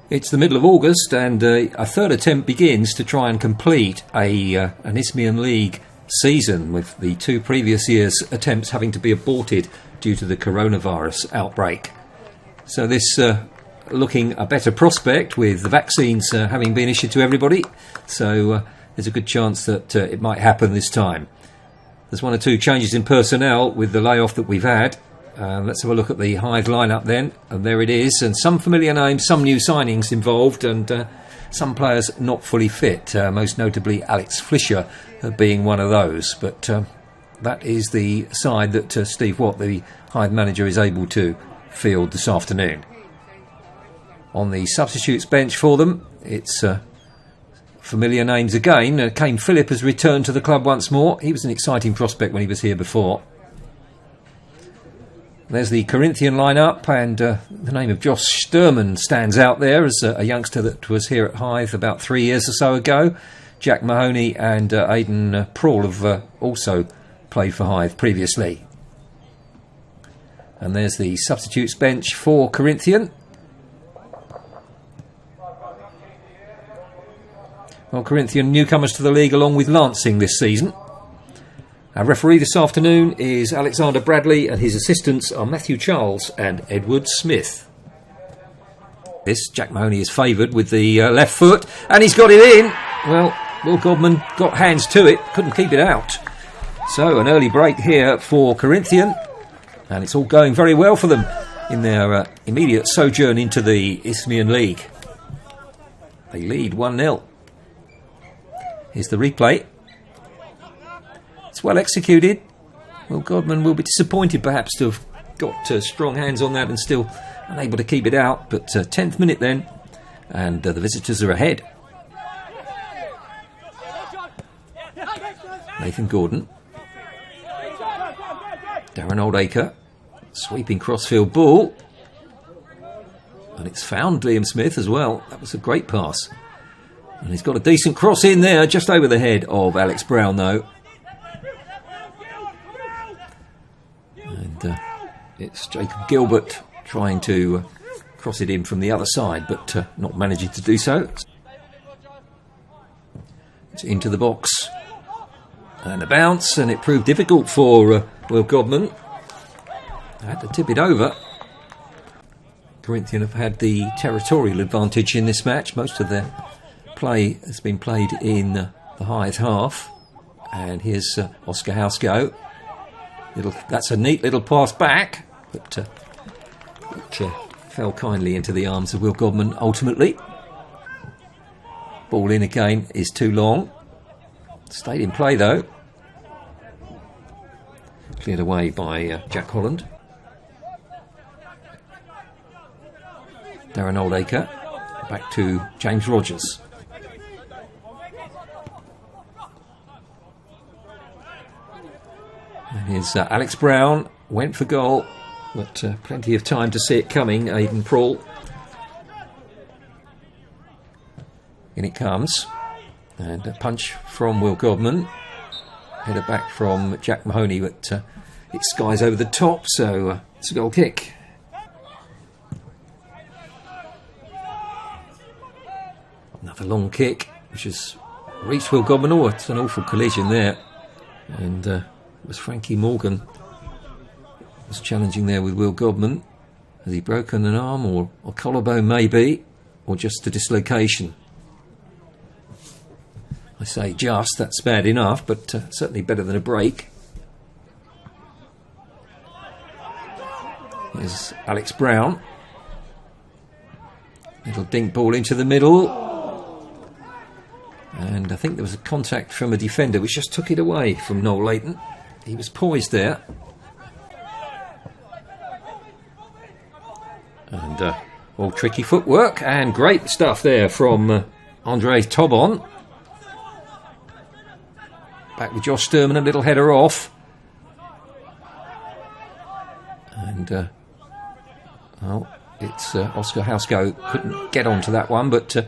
It's the middle of August, and a third attempt begins to try and complete an Ithsmian League season, with the 2 previous years' attempts having to be aborted due to the coronavirus outbreak. So this looking a better prospect, with the vaccines having been issued to everybody, so there's a good chance that it might happen this time. There's 1 or 2 changes in personnel with the layoff that we've had. Let's have a look at the Hythe lineup then, and there it is, and some familiar names, some new signings involved, and some players not fully fit, most notably Alex Flischer being one of those. But that is the side that Steve Watt, the Hythe manager, is able to field this afternoon. On the substitutes bench for them, it's familiar names again. Kane Phillip has returned to the club once more. He was an exciting prospect when he was here before. There's the Corinthian lineup, and the name of Josh Sturman stands out there as a youngster that was here at Hythe about 3 years or so ago. Jack Mahoney and Aidan Prawl have also played for Hythe previously. And there's the substitutes bench for Corinthian. Well, Corinthian newcomers to the league along with Lancing this season. Our referee this afternoon is Alexander Bradley, and his assistants are Matthew Charles and Edward Smith. Jack Mahoney is favoured with the left foot, and he's got it in. Well, Will Godman got hands to it, couldn't keep it out. So an early break here for Corinthian, and it's all going very well for them in their immediate sojourn into the Ithsmian League. They lead 1-0. Here's the replay. It's well executed. Well, Godman will be disappointed perhaps to have got strong hands on that and still unable to keep it out. But 10th minute then, and the visitors are ahead. Nathan Gordon. Darren Oldacre. Sweeping crossfield ball. And it's found Liam Smith as well. That was a great pass. And he's got a decent cross in there, just over the head of Alex Brown though. And it's Jacob Gilbert trying to cross it in from the other side, but not managing to do so. It's into the box. And a bounce, and it proved difficult for Will Godman. Had to tip it over. Corinthian have had the territorial advantage in this match. Most of their play has been played in the Hythe half. And here's Oscar Housego. That's a neat little pass back, but which fell kindly into the arms of Will Godman ultimately. Ball in again is too long. Stayed in play though. Cleared away by Jack Holland. Darren Oldacre. Back to James Rogers. And here's Alex Brown. Went for goal, but plenty of time to see it coming. Aidan Prawl. In it comes. And a punch from Will Godman. Header back from Jack Mahoney, but it skies over the top, so it's a goal kick. Another long kick, which has reached Will Godman. Oh, it's an awful collision there. And it was Frankie Morgan was challenging there with Will Godman. Has he broken an arm or collarbone maybe, or just a dislocation? I say just, that's bad enough, but certainly better than a break. Here's Alex Brown. Little dink ball into the middle. And I think there was a contact from a defender which just took it away from Noel Leighton. He was poised there. And all tricky footwork and great stuff there from Andre Tobon. Back with Josh Sturman, a little header off. And, it's Oscar Housego couldn't get onto that one, but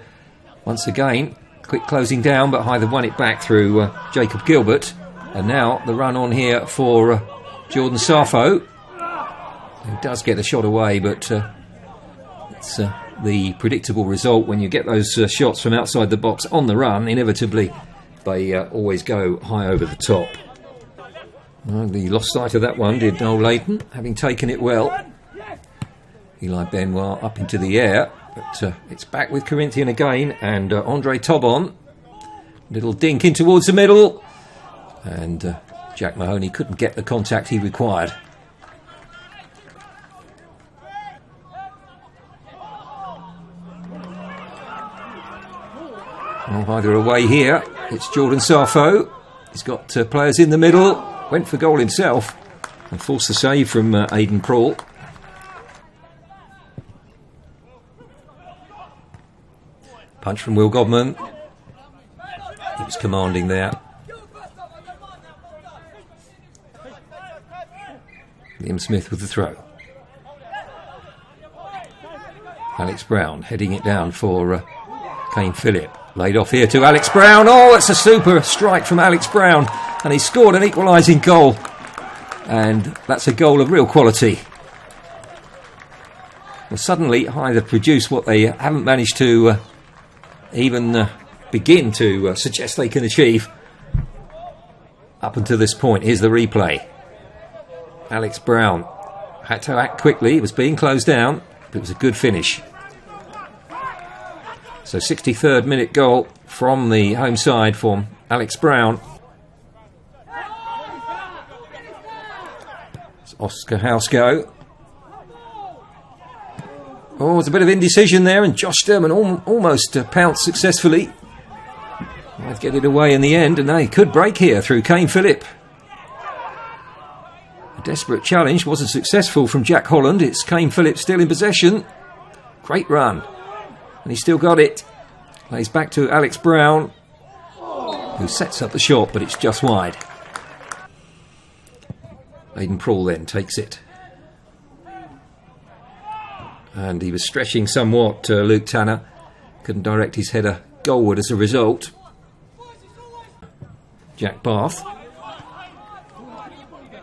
once again, quick closing down, but Hythe won it back through Jacob Gilbert. And now the run on here for Jordan Safo, who does get the shot away, but it's the predictable result when you get those shots from outside the box on the run. Inevitably, they always go high over the top. Well, he lost sight of that one, did Noel Leighton, having taken it well. Eli Benoit up into the air, but it's back with Corinthian again, and Andre Tobon. Little dink in towards the middle, and Jack Mahoney couldn't get the contact he required. Well, Hythe away here. It's Jordan Sarfo. He's got players in the middle. Went for goal himself and forced the save from Aidan Prawl. Punch from Will Godman. He was commanding there. Liam Smith with the throw. Alex Brown heading it down for Kane Phillip. Laid off here to Alex Brown. Oh, it's a super strike from Alex Brown. And he scored an equalising goal. And that's a goal of real quality. Well, suddenly, Hythe produced what they haven't managed to even begin to suggest they can achieve up until this point. Here's the replay. Alex Brown had to act quickly. He was being closed down, but it was a good finish. So 63rd minute goal from the home side for Alex Brown. It's Oscar Housego. Oh, it's a bit of indecision there, and Josh Sturman almost pounced successfully. Might get it away in the end, and they could break here through Kane Phillip. A desperate challenge wasn't successful from Jack Holland. It's Kane Phillip still in possession. Great run. And he's still got it. Plays back to Alex Brown, who sets up the shot, but it's just wide. Aidan Prawl then takes it. And he was stretching somewhat, Luke Tanner. Couldn't direct his header goalward as a result. Jack Bath.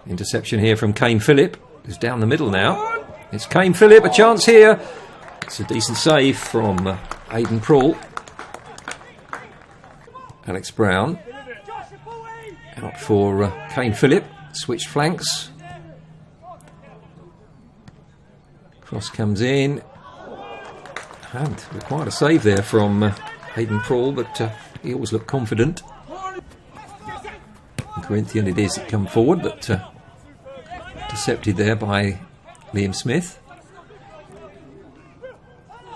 Interception here from Kane Phillip, who's down the middle now. It's Kane Phillip, a chance here. It's a decent save from Aidan Prawl. Alex Brown out for Kane Phillip. Switched flanks. Cross comes in. And required a save there from Aidan Prawl, but he always looked confident. In Corinthian it is come forward, but intercepted there by Liam Smith.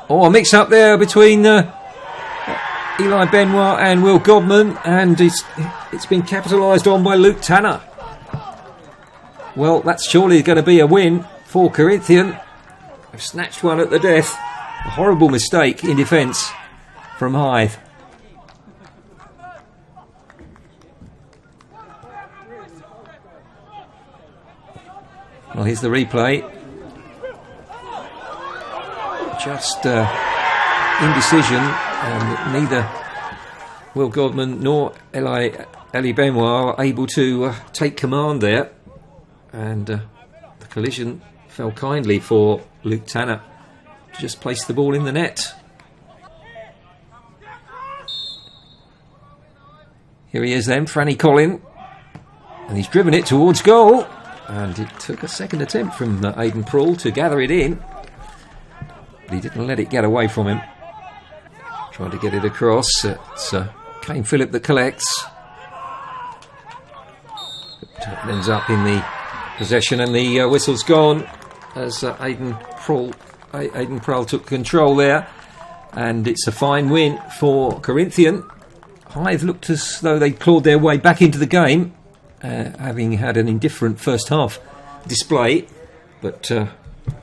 Oh, a mix-up there between Eli Benoit and Will Godman, and it's been capitalised on by Luke Tanner. Well, that's surely going to be a win for Corinthian. They've snatched one at the death. A horrible mistake in defence from Hythe. Well, here's the replay. Just indecision, and neither Will Godman nor Eli Benoit are able to take command there, and the collision fell kindly for Luke Tanner to just place the ball in the net. Here he is then, Franny Collin, and he's driven it towards goal, and it took a second attempt from Aidan Prawl to gather it in. But he didn't let it get away from him. Trying to get it across. It's Kane Phillip that collects. It ends up in the possession, and the whistle's gone as Aidan Prawl took control there. And it's a fine win for Corinthian. Hythe looked as though they clawed their way back into the game, having had an indifferent first half display. But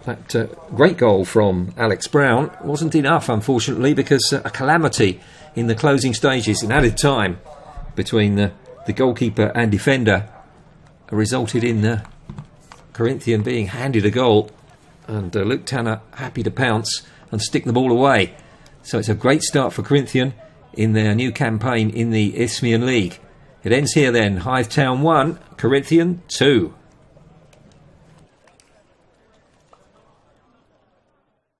that great goal from Alex Brown wasn't enough, unfortunately, because a calamity in the closing stages in added time between the goalkeeper and defender resulted in Corinthian being handed a goal, and Luke Tanner happy to pounce and stick the ball away. So it's a great start for Corinthian in their new campaign in the Ithsmian League. It ends here then. Hythe Town 1, Corinthian 2.